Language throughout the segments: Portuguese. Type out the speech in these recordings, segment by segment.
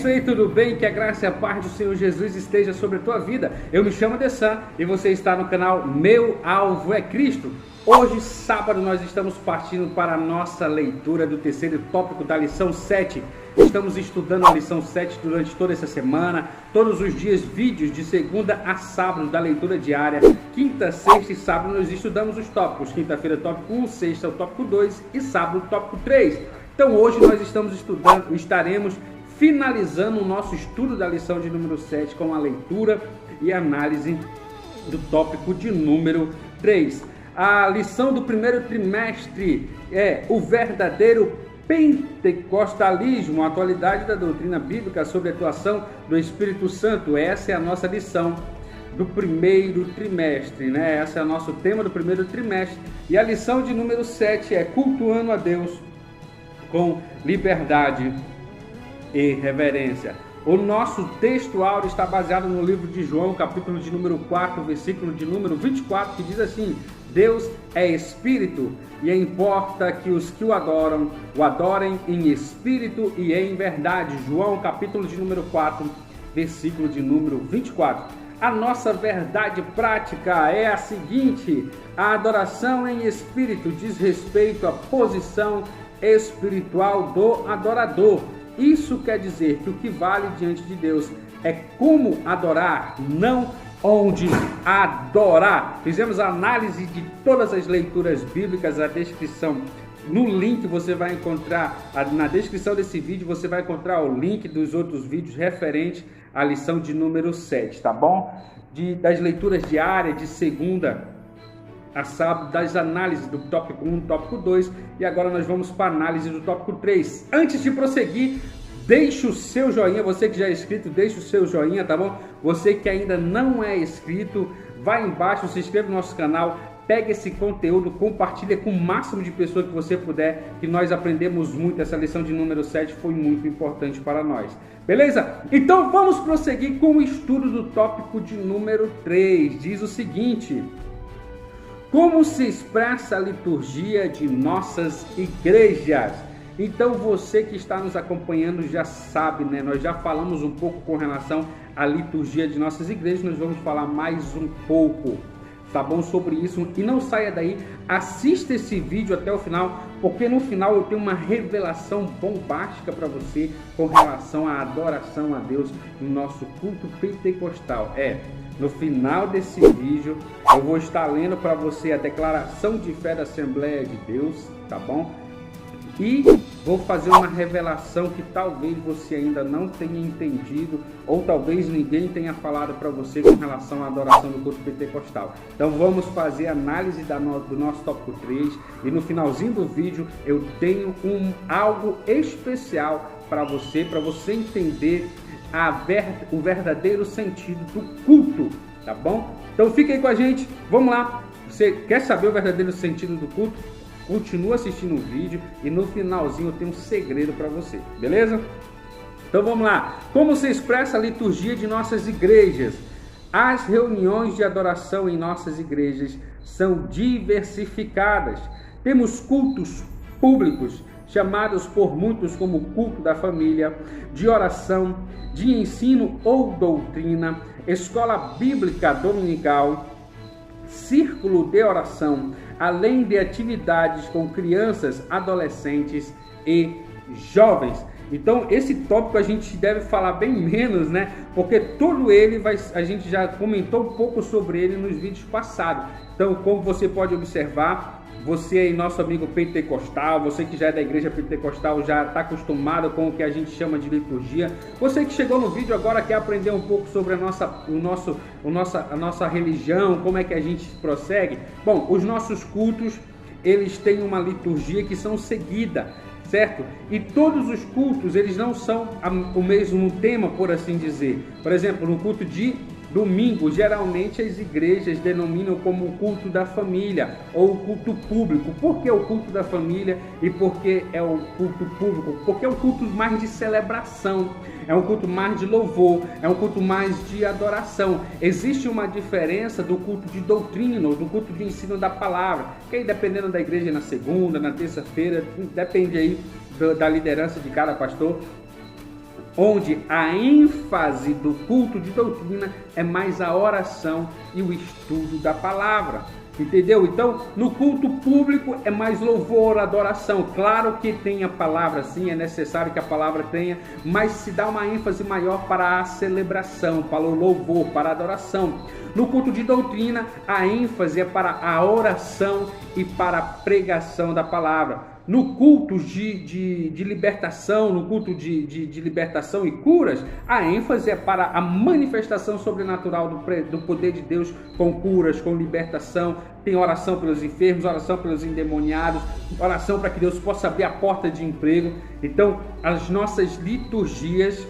você, tudo bem? Que a graça e a paz do Senhor Jesus esteja sobre a tua vida. Eu me chamo Dessan e você está no canal Meu Alvo é Cristo. Hoje, sábado, nós estamos partindo para a nossa leitura do terceiro tópico da lição 7. Estamos estudando a lição 7 durante toda essa semana, todos os dias, vídeos de segunda a sábado da leitura diária. Quinta, sexta e sábado nós estudamos os tópicos. Quinta-feira, tópico 1, sexta, o tópico 2 e sábado, o tópico 3. Então hoje nós estaremos finalizando o nosso estudo da lição de número 7 com a leitura e análise do tópico de número 3. A lição do primeiro trimestre é o verdadeiro pentecostalismo, a atualidade da doutrina bíblica sobre a atuação do Espírito Santo. Essa é a nossa lição do primeiro trimestre, né? Esse é o nosso tema do primeiro trimestre. E a lição de número 7 é cultuando a Deus com liberdade e reverência. O nosso texto áureo está baseado no livro de João, capítulo de número 4, versículo de número 24, que diz assim: Deus é Espírito e importa que os que o adorem em Espírito e em verdade. João, capítulo de número 4, versículo de número 24. A nossa verdade prática é a seguinte: a adoração em Espírito diz respeito à posição espiritual do adorador. Isso quer dizer que o que vale diante de Deus é como adorar, não onde adorar. Fizemos a análise de todas as leituras bíblicas, a descrição no link você vai encontrar, na descrição desse vídeo você vai encontrar o link dos outros vídeos referentes à lição de número 7, tá bom? Das leituras diárias de segunda a sábado, das análises do tópico 1, tópico 2, e agora nós vamos para a análise do tópico 3. Antes de prosseguir, deixe o seu joinha, você que já é inscrito, deixe o seu joinha, tá bom? Você que ainda não é inscrito, vai embaixo, se inscreva no nosso canal, pega esse conteúdo, compartilha com o máximo de pessoas que você puder, que nós aprendemos muito. Essa lição de número 7 foi muito importante para nós. Beleza? Então vamos prosseguir com o estudo do tópico de número 3. Diz o seguinte: como se expressa a liturgia de nossas igrejas? Então você que está nos acompanhando já sabe, né? Nós já falamos um pouco com relação à liturgia de nossas igrejas, nós vamos falar mais um pouco, tá bom, sobre isso. E não saia daí, assista esse vídeo até o final, porque no final eu tenho uma revelação bombástica para você com relação à adoração a Deus no nosso culto pentecostal. No final desse vídeo eu vou estar lendo para você a declaração de fé da Assembleia de Deus, tá bom? E vou fazer uma revelação que talvez você ainda não tenha entendido, ou talvez ninguém tenha falado para você com relação à adoração do culto pentecostal. Então vamos fazer a análise do nosso tópico 3, e no finalzinho do vídeo eu tenho algo especial para você entender o verdadeiro sentido do culto, tá bom? Então fique aí com a gente, vamos lá. Você quer saber o verdadeiro sentido do culto? Continua assistindo o vídeo e no finalzinho eu tenho um segredo para você, beleza? Então vamos lá. Como se expressa a liturgia de nossas igrejas? As reuniões de adoração em nossas igrejas são diversificadas. Temos cultos públicos, chamados por muitos como culto da família, de oração, de ensino ou doutrina, escola bíblica dominical, círculo de oração, além de atividades com crianças, adolescentes e jovens. Então esse tópico a gente deve falar bem menos, né? Porque todo ele a gente já comentou um pouco sobre ele nos vídeos passados. Então, como você pode observar, você aí, nosso amigo pentecostal, você que já é da igreja pentecostal, já está acostumado com o que a gente chama de liturgia. Você que chegou no vídeo agora quer aprender um pouco sobre a nossa religião, como é que a gente prossegue. Bom, os nossos cultos, eles têm uma liturgia que são seguida, certo? E todos os cultos, eles não são o mesmo tema, por assim dizer. Por exemplo, no culto de domingo, geralmente as igrejas denominam como o culto da família ou o culto público. Por que o culto da família e por que é o culto público? Porque é um culto mais de celebração, é um culto mais de louvor, é um culto mais de adoração. Existe uma diferença do culto de doutrina, do culto de ensino da palavra, que aí dependendo da igreja na segunda, na terça-feira, depende aí da liderança de cada pastor. onde a ênfase do culto de doutrina é mais a oração e o estudo da palavra. Entendeu? Então, no culto público é mais louvor, adoração. Claro que tem a palavra, sim, é necessário que a palavra tenha, mas se dá uma ênfase maior para a celebração, para o louvor, para a adoração. No culto de doutrina, a ênfase é para a oração e para a pregação da palavra. No culto de libertação, no culto de libertação e curas, a ênfase é para a manifestação sobrenatural do poder de Deus com curas, com libertação. Tem oração pelos enfermos, oração pelos endemoniados, oração para que Deus possa abrir a porta de emprego. Então, as nossas liturgias,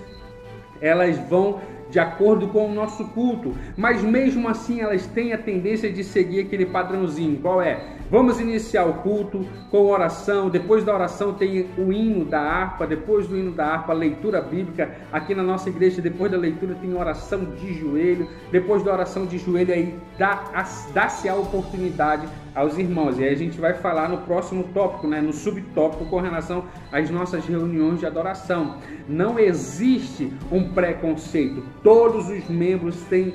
elas vão de acordo com o nosso culto, mas mesmo assim elas têm a tendência de seguir aquele padrãozinho. Qual é? Vamos iniciar o culto com oração, depois da oração tem o hino da harpa, depois do hino da harpa, leitura bíblica. Aqui na nossa igreja, depois da leitura tem oração de joelho, depois da oração de joelho aí dá-se a oportunidade aos irmãos. E aí a gente vai falar no próximo tópico, né, no subtópico com relação às nossas reuniões de adoração. Não existe um preconceito, todos os membros têm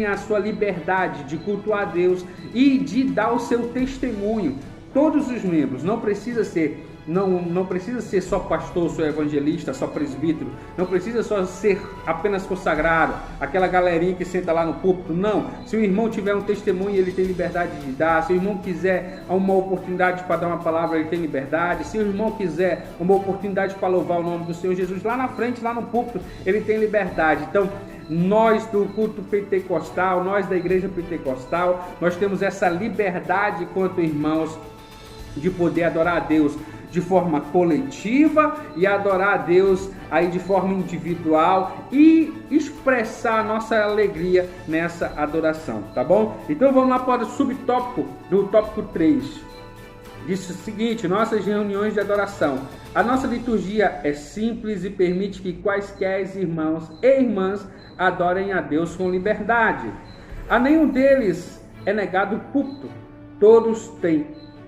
a sua liberdade de cultuar a Deus e de dar o seu testemunho. Todos os membros, não precisa ser só pastor, só evangelista, só presbítero, não precisa só ser apenas consagrado, aquela galerinha que senta lá no púlpito, não. Se o irmão tiver um testemunho, ele tem liberdade de dar. Se o irmão quiser uma oportunidade para dar uma palavra, ele tem liberdade. Se o irmão quiser uma oportunidade para louvar o nome do Senhor Jesus lá na frente, lá no púlpito, ele tem liberdade. Então, nós do culto pentecostal, nós da igreja pentecostal, nós temos essa liberdade quanto irmãos de poder adorar a Deus de forma coletiva e adorar a Deus aí de forma individual e expressar a nossa alegria nessa adoração, tá bom? Então vamos lá para o subtópico do tópico 3. Diz o seguinte: nossas reuniões de adoração. A nossa liturgia é simples e permite que quaisquer irmãos e irmãs adorem a Deus com liberdade. A nenhum deles é negado o púlpito. Todos têm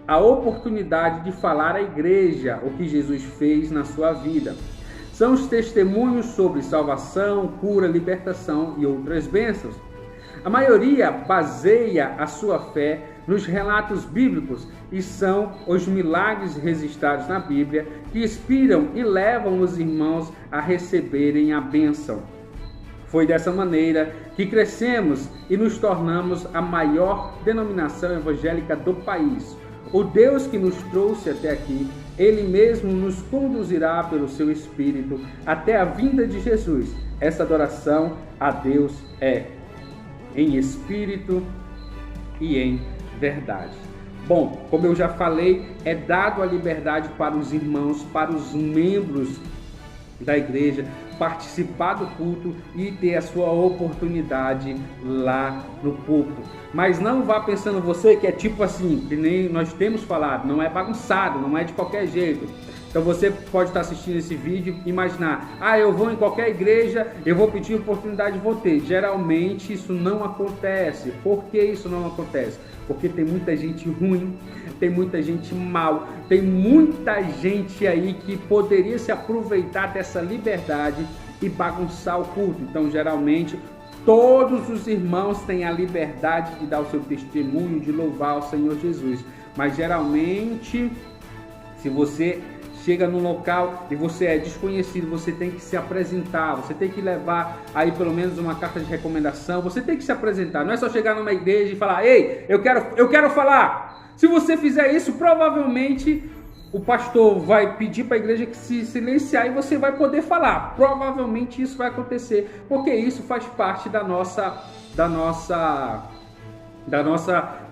a oportunidade de falar à igreja o que Jesus fez na sua vida. São os testemunhos sobre salvação, cura, libertação e outras bênçãos. A maioria baseia a sua fé nos relatos bíblicos e são os milagres registrados na Bíblia que inspiram e levam os irmãos a receberem a bênção. Foi dessa maneira que crescemos e nos tornamos a maior denominação evangélica do país. O Deus que nos trouxe até aqui, Ele mesmo nos conduzirá pelo seu Espírito até a vinda de Jesus. Essa adoração a Deus é em espírito e em verdade. Bom, como eu já falei, é dado a liberdade para os irmãos, para os membros da igreja, participar do culto e ter a sua oportunidade lá no púlpito. Mas não vá pensando você que é tipo assim, que nem nós temos falado, não é bagunçado, não é de qualquer jeito. Então você pode estar assistindo esse vídeo e imaginar, eu vou em qualquer igreja, eu vou pedir oportunidade, vou ter. Geralmente isso não acontece. Por que isso não acontece? Porque tem muita gente ruim, tem muita gente mal, tem muita gente aí que poderia se aproveitar dessa liberdade e bagunçar o culto. Então geralmente todos os irmãos têm a liberdade de dar o seu testemunho, de louvar o Senhor Jesus. Mas geralmente, se você chega num local e você é desconhecido, você tem que se apresentar, você tem que levar aí pelo menos uma carta de recomendação, você tem que se apresentar. Não é só chegar numa igreja e falar, ei, eu quero falar. Se você fizer isso, provavelmente o pastor vai pedir para a igreja que se silenciar e você vai poder falar. Provavelmente isso vai acontecer, porque isso faz parte da nossa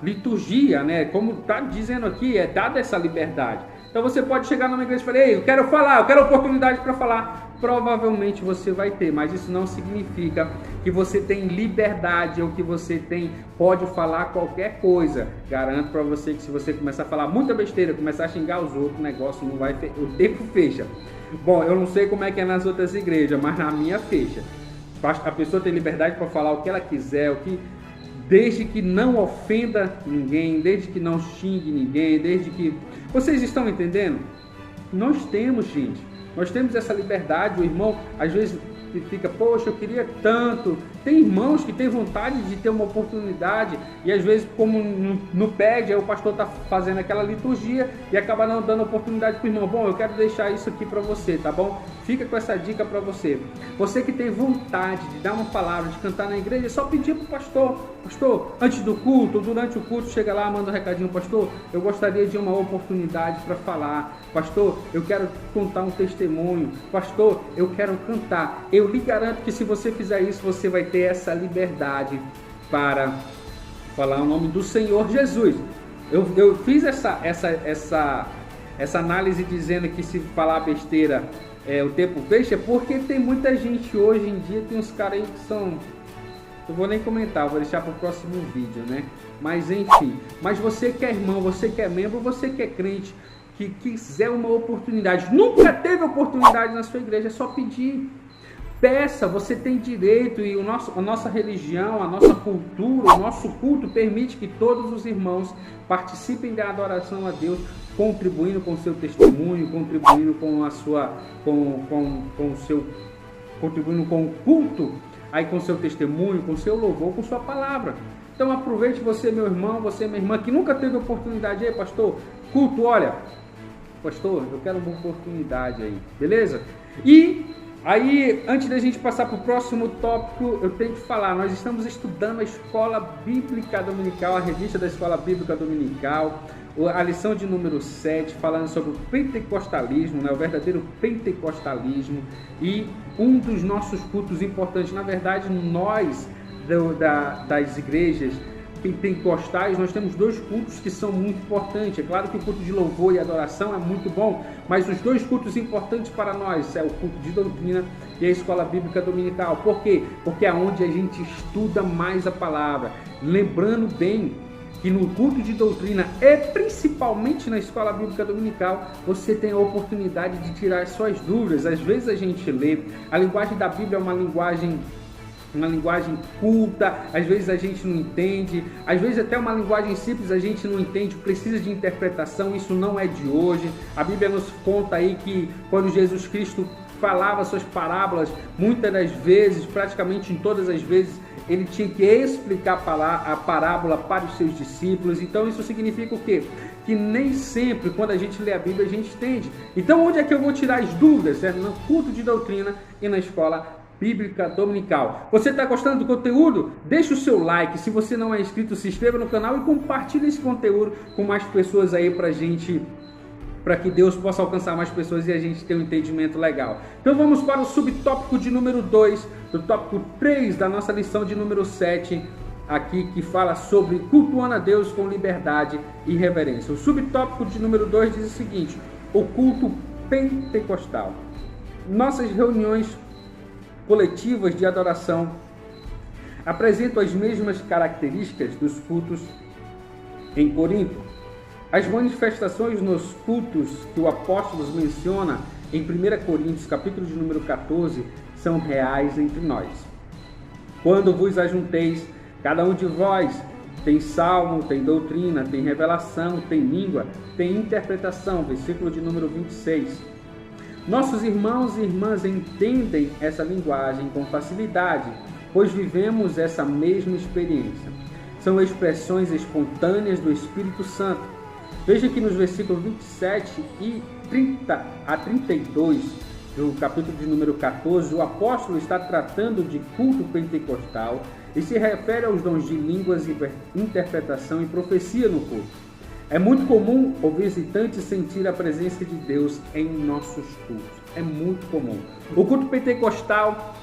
liturgia, né? Como está dizendo aqui, é dada essa liberdade. Então você pode chegar numa igreja e falar, ei, eu quero falar, eu quero oportunidade para falar. Provavelmente você vai ter, mas isso não significa que você tem liberdade ou que você pode falar qualquer coisa. Garanto para você que se você começar a falar muita besteira, começar a xingar os outros, o negócio não vai, o tempo fecha. Bom, eu não sei como é que é nas outras igrejas, mas na minha fecha. A pessoa tem liberdade para falar o que ela quiser, desde que não ofenda ninguém, desde que não xingue ninguém, desde que... Vocês estão entendendo? Nós temos, gente, Nós temos essa liberdade. O irmão às vezes fica, poxa, eu queria tanto. Tem irmãos que têm vontade de ter uma oportunidade e às vezes, como não pede, aí o pastor está fazendo aquela liturgia e acaba não dando oportunidade para o irmão. Bom, eu quero deixar isso aqui para você, tá bom? Fica com essa dica para você. Você que tem vontade de dar uma palavra, de cantar na igreja, é só pedir para o pastor. Pastor, antes do culto, durante o culto, chega lá, manda um recadinho. Pastor, eu gostaria de uma oportunidade para falar. Pastor, eu quero contar um testemunho. Pastor, eu quero cantar. Eu lhe garanto que se você fizer isso, você vai ter essa liberdade para falar o nome do Senhor Jesus. Eu fiz essa análise dizendo que se falar besteira o tempo fecha, porque tem muita gente hoje em dia, tem uns caras aí que são... Eu vou nem comentar, vou deixar para o próximo vídeo, né? Mas enfim, mas você que é irmão, você que é membro, você que é crente, que quiser uma oportunidade, nunca teve oportunidade na sua igreja, é só pedir. Peça, você tem direito, e a nossa religião, a nossa cultura, o nosso culto permite que todos os irmãos participem da adoração a Deus, contribuindo com o seu testemunho, contribuindo com a sua, contribuindo com o culto, aí com o seu testemunho, com o seu louvor, com sua palavra. Então aproveite, você, meu irmão, você, minha irmã, que nunca teve oportunidade. Aí, pastor, culto, olha, pastor, eu quero uma oportunidade aí, beleza? E aí, antes da gente passar para o próximo tópico, eu tenho que falar, nós estamos estudando a Escola Bíblica Dominical, a revista da Escola Bíblica Dominical, a lição de número 7, falando sobre o pentecostalismo, né, o verdadeiro pentecostalismo, e um dos nossos cultos importantes, na verdade, nós das igrejas pentecostais, nós temos dois cultos que são muito importantes. É claro que o culto de louvor e adoração é muito bom, mas os dois cultos importantes para nós é o culto de doutrina e a Escola Bíblica Dominical. Por quê? Porque é onde a gente estuda mais a palavra. Lembrando bem que no culto de doutrina e principalmente na Escola Bíblica Dominical, você tem a oportunidade de tirar suas dúvidas. Às vezes a gente lê, a linguagem da Bíblia é uma linguagem culta, às vezes a gente não entende, às vezes até uma linguagem simples a gente não entende, precisa de interpretação. Isso não é de hoje. A Bíblia nos conta aí que quando Jesus Cristo falava suas parábolas, muitas das vezes, praticamente em todas as vezes, ele tinha que explicar a parábola para os seus discípulos. Então isso significa o quê? Que nem sempre quando a gente lê a Bíblia a gente entende. Então onde é que eu vou tirar as dúvidas? É no culto de doutrina e na Escola Bíblica Dominical. Você está gostando do conteúdo? Deixa o seu like. Se você não é inscrito, se inscreva no canal e compartilhe esse conteúdo com mais pessoas aí para que Deus possa alcançar mais pessoas e a gente ter um entendimento legal. Então vamos para o subtópico de número 2, do tópico 3 da nossa lição de número 7, aqui, que fala sobre cultuando a Deus com liberdade e reverência. O subtópico de número 2 diz o seguinte: o culto pentecostal. Nossas reuniões coletivas de adoração apresentam as mesmas características dos cultos em Corinto. As manifestações nos cultos que o apóstolo menciona em 1 Coríntios, capítulo de número 14, são reais entre nós. Quando vos ajunteis, cada um de vós tem salmo, tem doutrina, tem revelação, tem língua, tem interpretação. Versículo de número 26. Nossos irmãos e irmãs entendem essa linguagem com facilidade, pois vivemos essa mesma experiência. São expressões espontâneas do Espírito Santo. Veja que nos versículos 27 e 30 a 32 do capítulo de número 14, o apóstolo está tratando de culto pentecostal e se refere aos dons de línguas, interpretação e profecia no culto. É muito comum o visitante sentir a presença de Deus em nossos cultos. É muito comum. O culto pentecostal,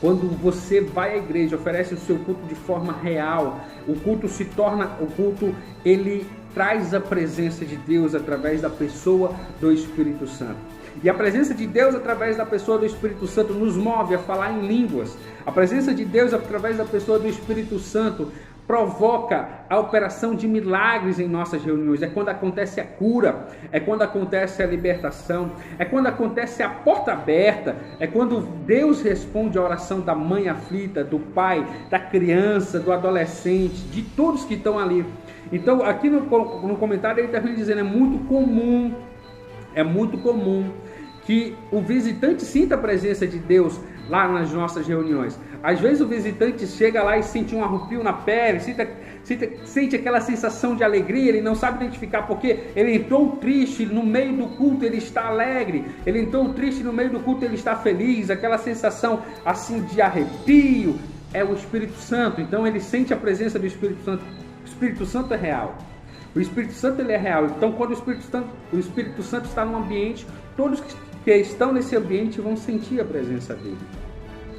quando você vai à igreja, oferece o seu culto de forma real, o culto ele traz a presença de Deus através da pessoa do Espírito Santo. E a presença de Deus através da pessoa do Espírito Santo nos move a falar em línguas. A presença de Deus através da pessoa do Espírito Santo provoca a operação de milagres em nossas reuniões. É quando acontece a cura, é quando acontece a libertação, é quando acontece a porta aberta, é quando Deus responde a oração da mãe aflita, do pai, da criança, do adolescente, de todos que estão ali. Então aqui no comentário ele termina dizendo, é muito comum que o visitante sinta a presença de Deus lá nas nossas reuniões. Às vezes o visitante chega lá e sente um arrepio na pele, sente aquela sensação de alegria, ele não sabe identificar porque ele entrou triste, no meio do culto ele está alegre, ele entrou triste, no meio do culto ele está feliz, aquela sensação assim de arrepio, é o Espírito Santo. Então ele sente a presença do Espírito Santo. O Espírito Santo é real. O Espírito Santo ele é real. Então quando o Espírito Santo está no ambiente, todos que estão nesse ambiente vão sentir a presença dele,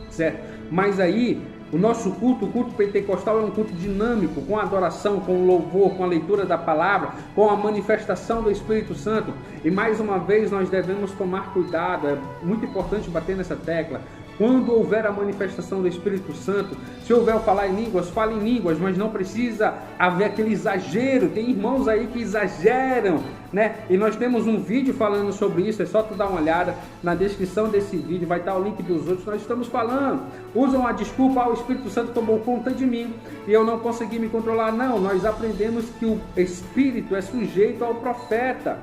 certo? Mas aí o nosso culto, o culto pentecostal, é um culto dinâmico, com adoração, com louvor, com a leitura da palavra, com a manifestação do Espírito Santo. E mais uma vez nós devemos tomar cuidado, é muito importante bater nessa tecla. Quando houver a manifestação do Espírito Santo, se houver o falar em línguas, fale em línguas, mas não precisa haver aquele exagero. Tem irmãos aí que exageram, né? E nós temos um vídeo falando sobre isso, é só tu dar uma olhada na descrição desse vídeo, vai estar o link dos outros. Nós estamos falando, usam a desculpa, o Espírito Santo tomou conta de mim e eu não consegui me controlar. Não, nós aprendemos que o Espírito é sujeito ao profeta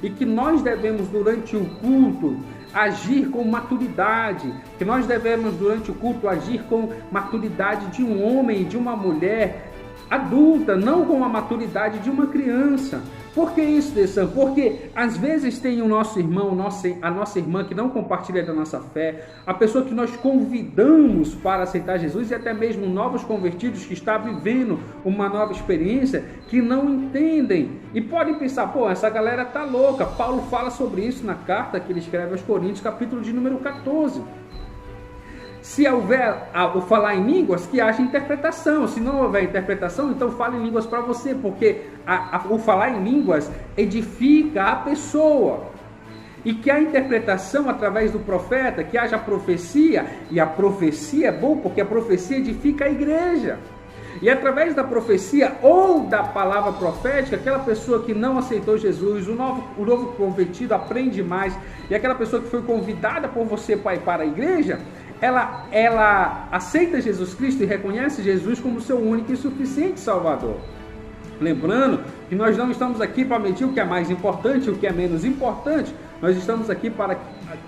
e que nós devemos, durante o culto, agir com maturidade, que nós devemos durante o culto agir com maturidade de um homem e de uma mulher adulta, não com a maturidade de uma criança. Por que isso, Dessan? Porque às vezes tem o nosso irmão, a nossa irmã que não compartilha da nossa fé, a pessoa que nós convidamos para aceitar Jesus e até mesmo novos convertidos que estão vivendo uma nova experiência, que não entendem e podem pensar, pô, essa galera tá louca. Paulo fala sobre isso na carta que ele escreve aos Coríntios, capítulo de número 14. Se houver o falar em línguas, que haja interpretação. Se não houver interpretação, então fale em línguas para você, porque o falar em línguas edifica a pessoa. E que a interpretação através do profeta, que haja profecia, e a profecia é bom porque a profecia edifica a igreja. E através da profecia ou da palavra profética, aquela pessoa que não aceitou Jesus, o novo convertido aprende mais, e aquela pessoa que foi convidada por você para ir para a igreja, ela aceita Jesus Cristo e reconhece Jesus como seu único e suficiente Salvador. Lembrando que nós não estamos aqui para medir o que é mais importante e o que é menos importante, nós estamos aqui para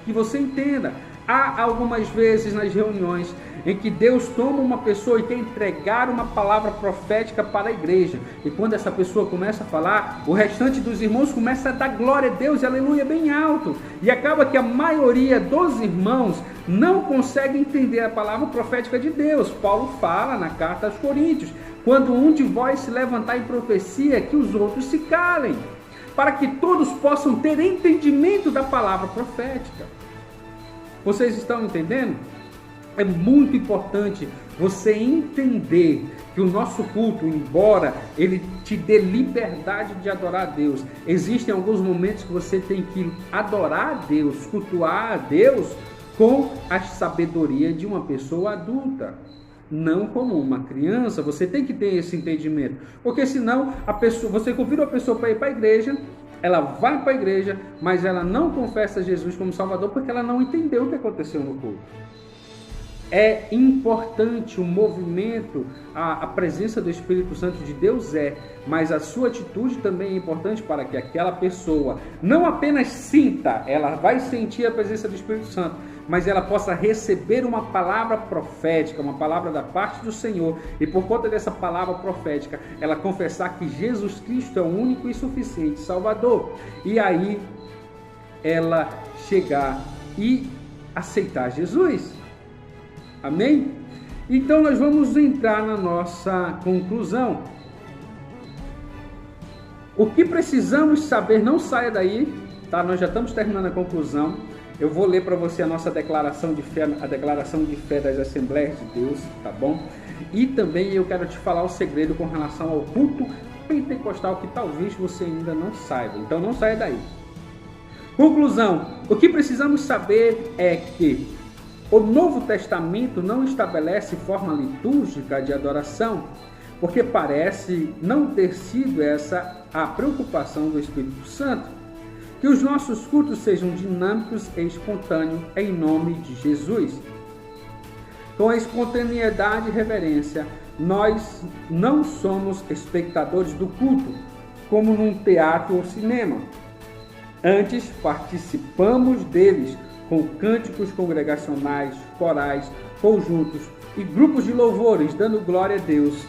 que você entenda. Há algumas vezes nas reuniões em que Deus toma uma pessoa e quer entregar uma palavra profética para a igreja. E quando essa pessoa começa a falar, o restante dos irmãos começa a dar glória a Deus, aleluia, bem alto. E acaba que a maioria dos irmãos não consegue entender a palavra profética de Deus. Paulo fala na carta aos Coríntios, quando um de vós se levantar em profecia, que os outros se calem, para que todos possam ter entendimento da palavra profética. Vocês estão entendendo? É muito importante você entender que o nosso culto, embora ele te dê liberdade de adorar a Deus, existem alguns momentos que você tem que adorar a Deus, cultuar a Deus com a sabedoria de uma pessoa adulta, não como uma criança. Você tem que ter esse entendimento, porque senão você convida a pessoa para ir para a igreja, ela vai para a igreja, mas ela não confessa Jesus como Salvador porque ela não entendeu o que aconteceu no culto. É importante o movimento, a presença do Espírito Santo de Deus mas a sua atitude também é importante para que aquela pessoa não apenas sinta, ela vai sentir a presença do Espírito Santo, mas ela possa receber uma palavra profética, uma palavra da parte do Senhor, e por conta dessa palavra profética, ela confessar que Jesus Cristo é o único e suficiente Salvador, e aí ela chegar e aceitar Jesus. Amém? Então nós vamos entrar na nossa conclusão. O que precisamos saber, não saia daí, tá? Nós já estamos terminando a conclusão. Eu vou ler para você a nossa declaração de fé, a declaração de fé das Assembleias de Deus, tá bom? E também eu quero te falar o segredo com relação ao culto pentecostal que talvez você ainda não saiba. Então não saia daí. Conclusão. O que precisamos saber é que o Novo Testamento não estabelece forma litúrgica de adoração, porque parece não ter sido essa a preocupação do Espírito Santo. Que os nossos cultos sejam dinâmicos e espontâneos em nome de Jesus. Com a espontaneidade e reverência, nós não somos espectadores do culto, como num teatro ou cinema. Antes, participamos deles com cânticos congregacionais, corais, conjuntos e grupos de louvores, dando glória a Deus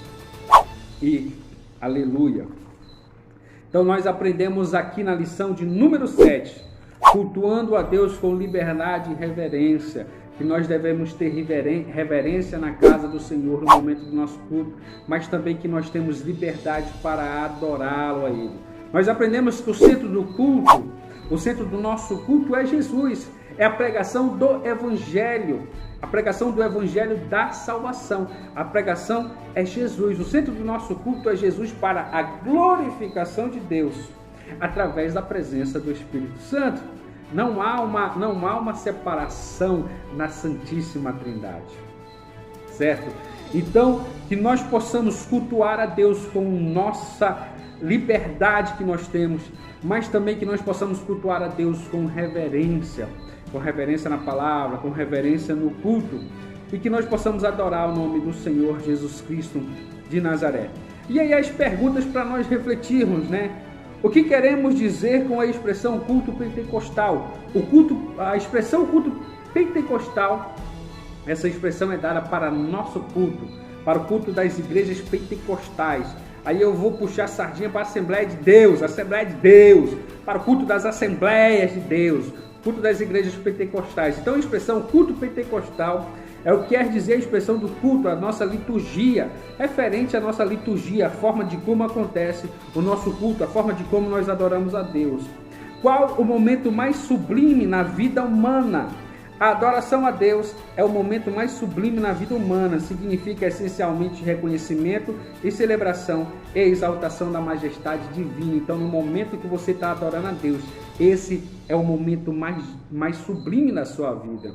e aleluia. Então nós aprendemos aqui na lição de número 7, cultuando a Deus com liberdade e reverência, que nós devemos ter reverência na casa do Senhor no momento do nosso culto, mas também que nós temos liberdade para adorá-lo a Ele. Nós aprendemos que o centro do culto, o centro do nosso culto é Jesus, é a pregação do Evangelho, a pregação do Evangelho da salvação. A pregação é Jesus, o centro do nosso culto é Jesus para a glorificação de Deus, através da presença do Espírito Santo. Não há uma separação na Santíssima Trindade, certo? Então, que nós possamos cultuar a Deus com nossa liberdade que nós temos, mas também que nós possamos cultuar a Deus com reverência na palavra, com reverência no culto, e que nós possamos adorar o nome do Senhor Jesus Cristo de Nazaré. E aí as perguntas para nós refletirmos, né? O que queremos dizer com a expressão culto pentecostal? A expressão culto pentecostal, essa expressão é dada para nosso culto, para o culto das igrejas pentecostais. Aí eu vou puxar a sardinha para a Assembleia de Deus, para o culto das Assembleias de Deus, culto das igrejas pentecostais. Então a expressão culto pentecostal é o que quer dizer a expressão do culto, a nossa liturgia, referente à nossa liturgia, a forma de como acontece o nosso culto, a forma de como nós adoramos a Deus. Qual o momento mais sublime na vida humana? A adoração a Deus é o momento mais sublime na vida humana, significa essencialmente reconhecimento e celebração e exaltação da majestade divina. Então, no momento que você está adorando a Deus, esse é o momento mais sublime da sua vida.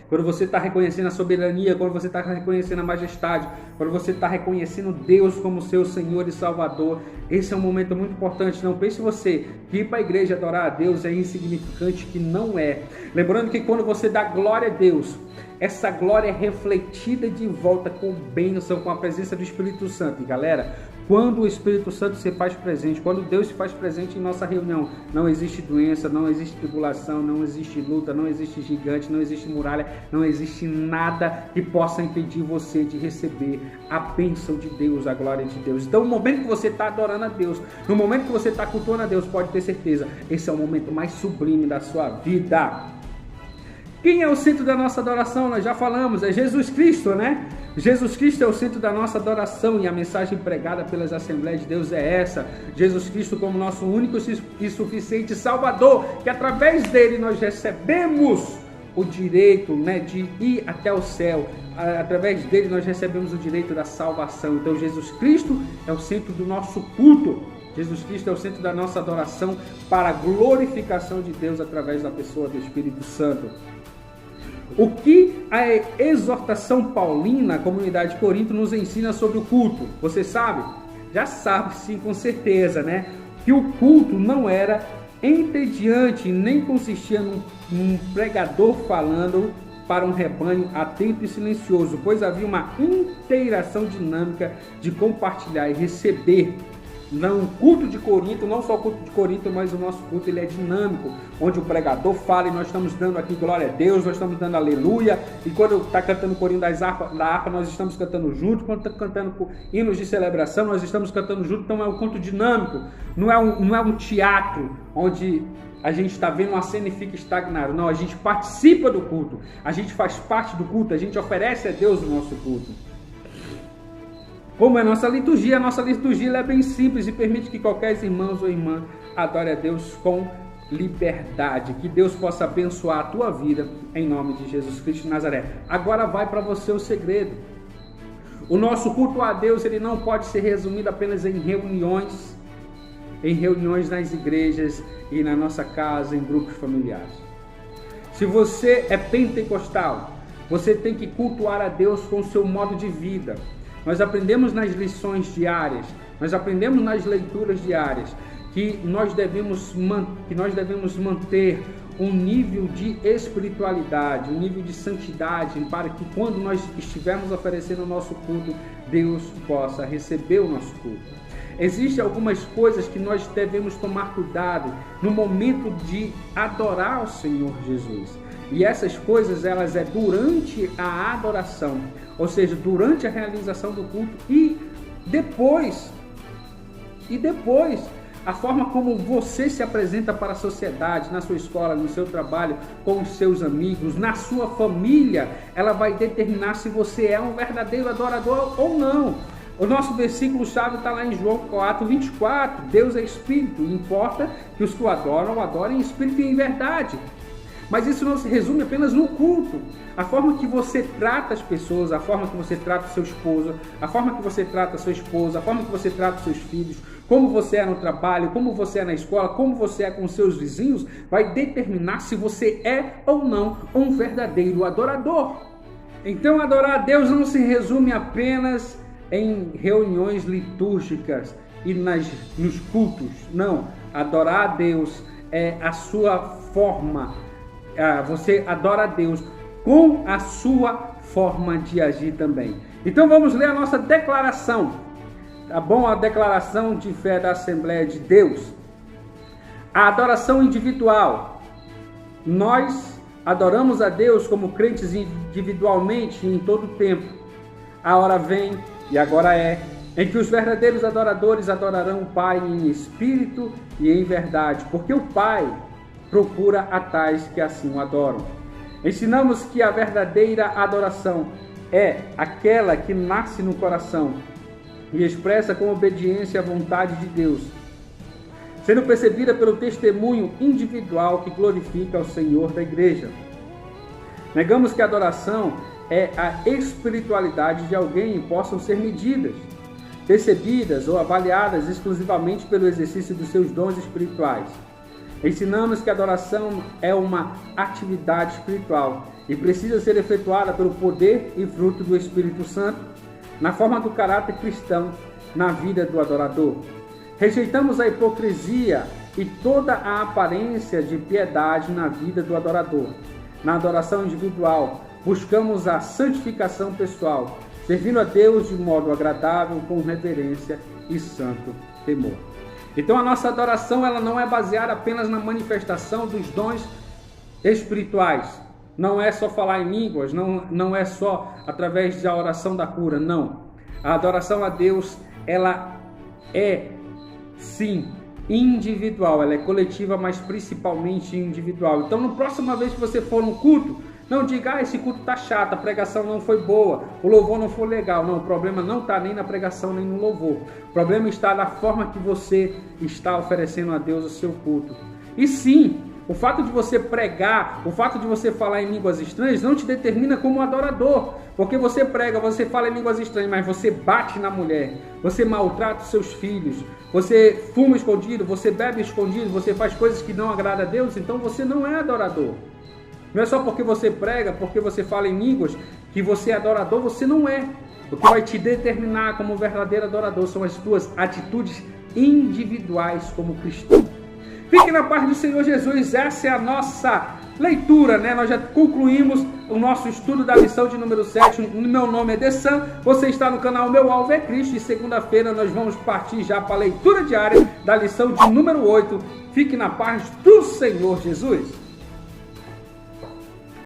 Quando você está reconhecendo a soberania, quando você está reconhecendo a majestade, quando você está reconhecendo Deus como seu Senhor e Salvador, esse é um momento muito importante. Não pense você que ir para a igreja adorar a Deus é insignificante, que não é. Lembrando que quando você dá glória a Deus, essa glória é refletida de volta com bênção, com a presença do Espírito Santo. E galera, quando o Espírito Santo se faz presente, quando Deus se faz presente em nossa reunião, não existe doença, não existe tribulação, não existe luta, não existe gigante, não existe muralha, não existe nada que possa impedir você de receber a bênção de Deus, a glória de Deus. Então, no momento que você está adorando a Deus, no momento que você está cultuando a Deus, pode ter certeza, esse é o momento mais sublime da sua vida. Quem é o centro da nossa adoração? Nós já falamos, é Jesus Cristo, né? Jesus Cristo é o centro da nossa adoração e a mensagem pregada pelas Assembleias de Deus é essa. Jesus Cristo como nosso único e suficiente Salvador, que através dele nós recebemos o direito, né, de ir até o céu. Através dele nós recebemos o direito da salvação. Então Jesus Cristo é o centro do nosso culto. Jesus Cristo é o centro da nossa adoração para a glorificação de Deus através da pessoa do Espírito Santo. O que a exortação paulina, a comunidade de Corinto, nos ensina sobre o culto? Você sabe? Já sabe sim, com certeza, né? Que o culto não era entediante, nem consistia num pregador falando para um rebanho atento e silencioso, pois havia uma interação dinâmica de compartilhar e receber. Não, o culto de Corinto, não só o culto de Corinto, mas o nosso culto ele é dinâmico, onde o pregador fala e nós estamos dando aqui glória a Deus, nós estamos dando aleluia, e quando está cantando o corinho da harpa, nós estamos cantando junto, quando está cantando hinos de celebração, nós estamos cantando junto. Então é um culto dinâmico, não é um teatro, onde a gente está vendo uma cena e fica estagnado. Não, a gente participa do culto, a gente faz parte do culto, a gente oferece a Deus o nosso culto. Como é a nossa liturgia ela é bem simples e permite que qualquer irmão ou irmã adore a Deus com liberdade. Que Deus possa abençoar a tua vida em nome de Jesus Cristo de Nazaré. Agora vai para você o segredo. O nosso culto a Deus ele não pode ser resumido apenas em reuniões nas igrejas e na nossa casa, em grupos familiares. Se você é pentecostal, você tem que cultuar a Deus com o seu modo de vida. Nós aprendemos nas lições diárias, nós aprendemos nas leituras diárias que nós devemos manter um nível de espiritualidade, um nível de santidade, para que quando nós estivermos oferecendo o nosso culto, Deus possa receber o nosso culto. Existem algumas coisas que nós devemos tomar cuidado no momento de adorar o Senhor Jesus. E essas coisas, elas é durante a adoração, ou seja, durante a realização do culto e depois, a forma como você se apresenta para a sociedade, na sua escola, no seu trabalho, com os seus amigos, na sua família, ela vai determinar se você é um verdadeiro adorador ou não. O nosso versículo-chave está lá em João 4:24. Deus é Espírito, e importa que os que o adoram, adorem em Espírito e em verdade. Mas isso não se resume apenas no culto. A forma que você trata as pessoas, a forma que você trata o seu esposo, a forma que você trata a sua esposa, a forma que você trata os seus filhos, como você é no trabalho, como você é na escola, como você é com os seus vizinhos, vai determinar se você é ou não um verdadeiro adorador. Então, adorar a Deus não se resume apenas em reuniões litúrgicas e nos cultos. Não, adorar a Deus é a sua forma. Você adora a Deus com a sua forma de agir também. Então vamos ler a nossa declaração, tá bom? A declaração de fé da Assembleia de Deus. A adoração individual. Nós adoramos a Deus como crentes individualmente em todo o tempo. A hora vem, e agora é, em que os verdadeiros adoradores adorarão o Pai em espírito e em verdade, porque o Pai procura a tais que assim o adoram. Ensinamos que a verdadeira adoração é aquela que nasce no coração e expressa com obediência a vontade de Deus, sendo percebida pelo testemunho individual que glorifica o Senhor da igreja. Negamos que a adoração é a espiritualidade de alguém e possam ser medidas, percebidas ou avaliadas exclusivamente pelo exercício dos seus dons espirituais. Ensinamos que a adoração é uma atividade espiritual e precisa ser efetuada pelo poder e fruto do Espírito Santo, na forma do caráter cristão, na vida do adorador. Rejeitamos a hipocrisia e toda a aparência de piedade na vida do adorador. Na adoração individual, buscamos a santificação pessoal, servindo a Deus de modo agradável, com reverência e santo temor. Então a nossa adoração, ela não é baseada apenas na manifestação dos dons espirituais. Não é só falar em línguas, não é só através da oração da cura, não. A adoração a Deus, ela é, sim, individual, ela é coletiva, mas principalmente individual. Então, na próxima vez que você for no culto, não diga, esse culto está chato, a pregação não foi boa, o louvor não foi legal. Não, o problema não está nem na pregação, nem no louvor. O problema está na forma que você está oferecendo a Deus o seu culto. E sim, o fato de você pregar, o fato de você falar em línguas estranhas não te determina como adorador. Porque você prega, você fala em línguas estranhas, mas você bate na mulher, você maltrata os seus filhos, você fuma escondido, você bebe escondido, você faz coisas que não agradam a Deus, então você não é adorador. Não é só porque você prega, porque você fala em línguas, que você é adorador, você não é. O que vai te determinar como verdadeiro adorador são as tuas atitudes individuais como cristão. Fique na paz do Senhor Jesus, essa é a nossa leitura, né? Nós já concluímos o nosso estudo da lição de número 7. Meu nome é Dessan, você está no canal Meu Alvo é Cristo e segunda-feira nós vamos partir já para a leitura diária da lição de número 8. Fique na paz do Senhor Jesus.